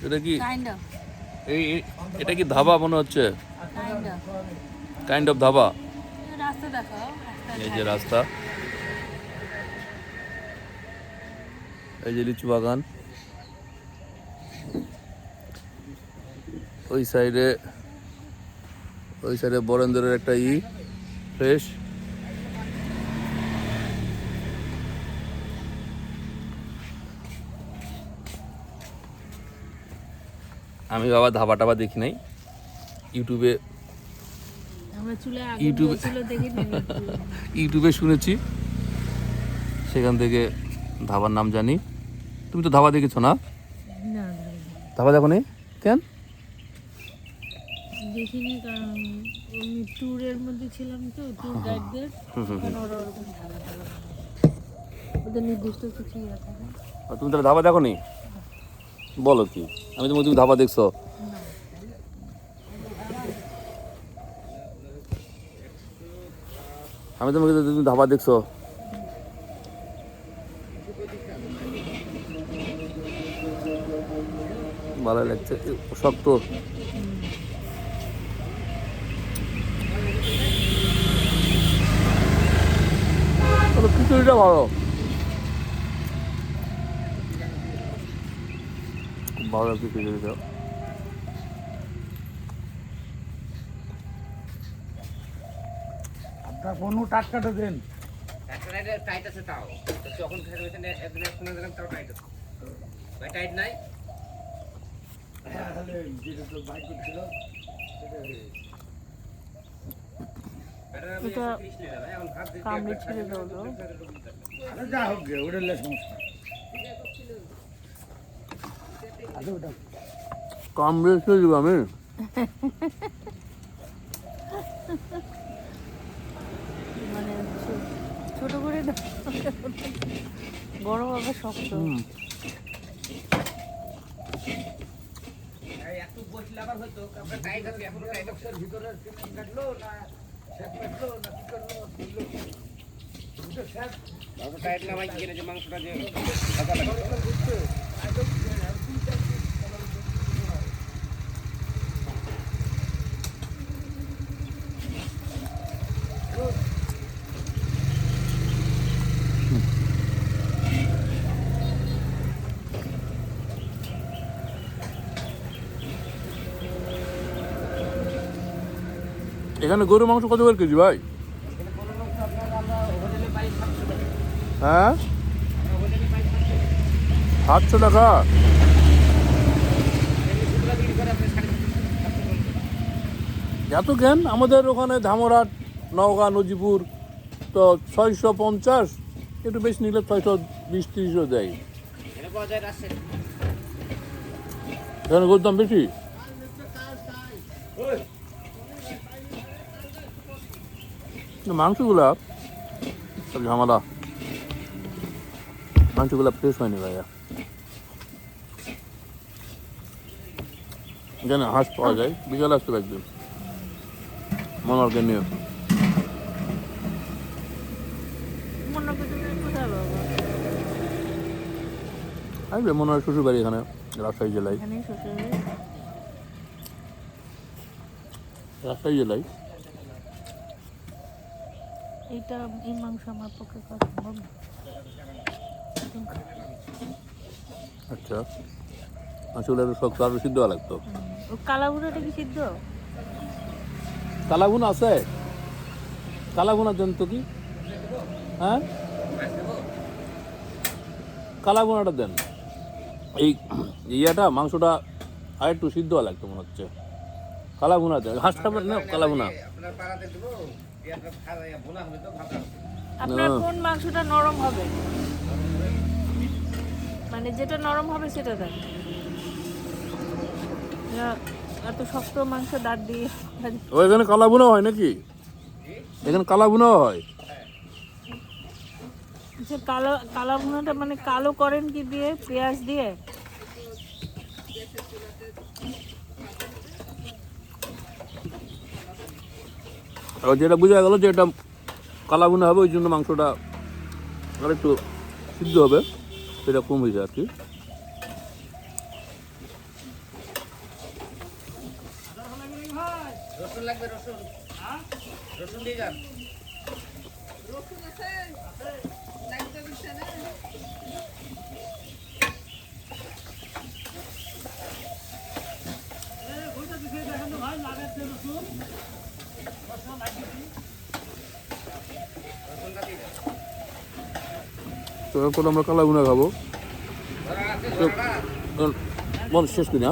এটা কি এই এটা কি ধাবা মনে হচ্ছে? Kind of dhaba. রাস্তা দেখো, এই যে রাস্তা, এই যে লিচু বাগান, ওই সাইডে বরেন্দ্রের একটা ফ্রেশ। আমি বাবা ধাবা টাবা দেখি নাই, ইউটিউবে শুনেছি, সেখান থেকে ধাবার নাম জানি। তুমি তো ধাবা দেখেছো না? ধাবা দেখো নি কেন? দেখিনি, কারণ আমি ট্যুরের মধ্যে ছিলাম তো, ট্যুর গাইডদের ওদের নির্দিষ্ট কিছু ইয়ে থাকে। তুমি তাহলে ধাবা দেখো নি? বলো কি, আমি তুমি ধাবা দেখছো? আমি তোমাকে তুমি ধাবা দেখছো? ভালো লাগছে, শক্ত। খিচুড়িটা ভালো, ভালো লাগছে খিচুড়িটা। আপনার ফোনও টাটকাটা দেন। টাইট আছে, তাও যখন তাও টাইট আছে, টাইট নাই। যেটা তো বাইক করছিল কামড়ে ছেড়ে দাও। যা হোক গে, ওটা সমস্যা। কামড়ে ছেড়ে দেবো আমি? মানে ছোট করে বড় হবে শক্ত। একটু বসলে আবার হয়তো টাইট আছে, এখন টাইট আছে, ভিতরে কাটলো না শেপ কাটলো না কি করলো, টাইট না ভাই, যে মাংসটা যে ভাজা লাগে। এখানে গরুর মাংস কত করে কেজি ভাই? হ্যাঁ, 700 টাকা। এত কেন? আমাদের ওখানে ধামরাট, নওগাঁ, নজিপুর তো 650, একটু বেশি নিলে 620-30 দেয়। এখানে গরুর দাম বেশি। মাংসগুলা সব ঝামেলা, মাংসগুলা ফ্রেশ হয়নি ভাইয়া। এখানে হাঁস পাওয়া যায়, বিকালে আসতে একদিন মনোরকে নিয়ে। আসবে মনোহর শ্বশুর বাড়ি এখানে, রাজশাহী জেলায়। রাজশাহী জেলায়। এই মাংস আমার পক্ষে আচ্ছা, মাংসগুলো একটু শক্ত, আরো সিদ্ধ হওয়া লাগতো। কালাভুনাটা কি সিদ্ধ? কালাভুনা আছে? কালাভুনা দেন তো কি? হ্যাঁ, কালাভুনাটা দেন। এই ইয়াটা মাংসটা আর একটু সিদ্ধ হওয়া লাগতো মনে হচ্ছে। কালাভুনা দেন, হাঁসটা না কালাভুনা। আপনার কোন মাংসটা নরম হবে, মানে যেটা নরম হবে সেটা দেন। এত শক্ত মাংস দাঁত দিয়ে। এখানে কালাভুনা হয় নাকি? এখানে কালাভুনা হয়? যে কালাভুনাটা মানে কালো করেন কি দিয়ে? পেঁয়াজ দিয়ে? যেটা বোঝা গেল যে এটা কালাভুনা হবে, ওই জন্য মাংসটা আর একটু সিদ্ধ হবে, সেটা কম হয়েছে আর কি। রসুন লাগবে রসুন রসুন দিয়ে যান রসুনটা দিয়ে যান তো এখন আমরা কালাগুনা খাবো ধরা আছে ধরা বল শেষ করি না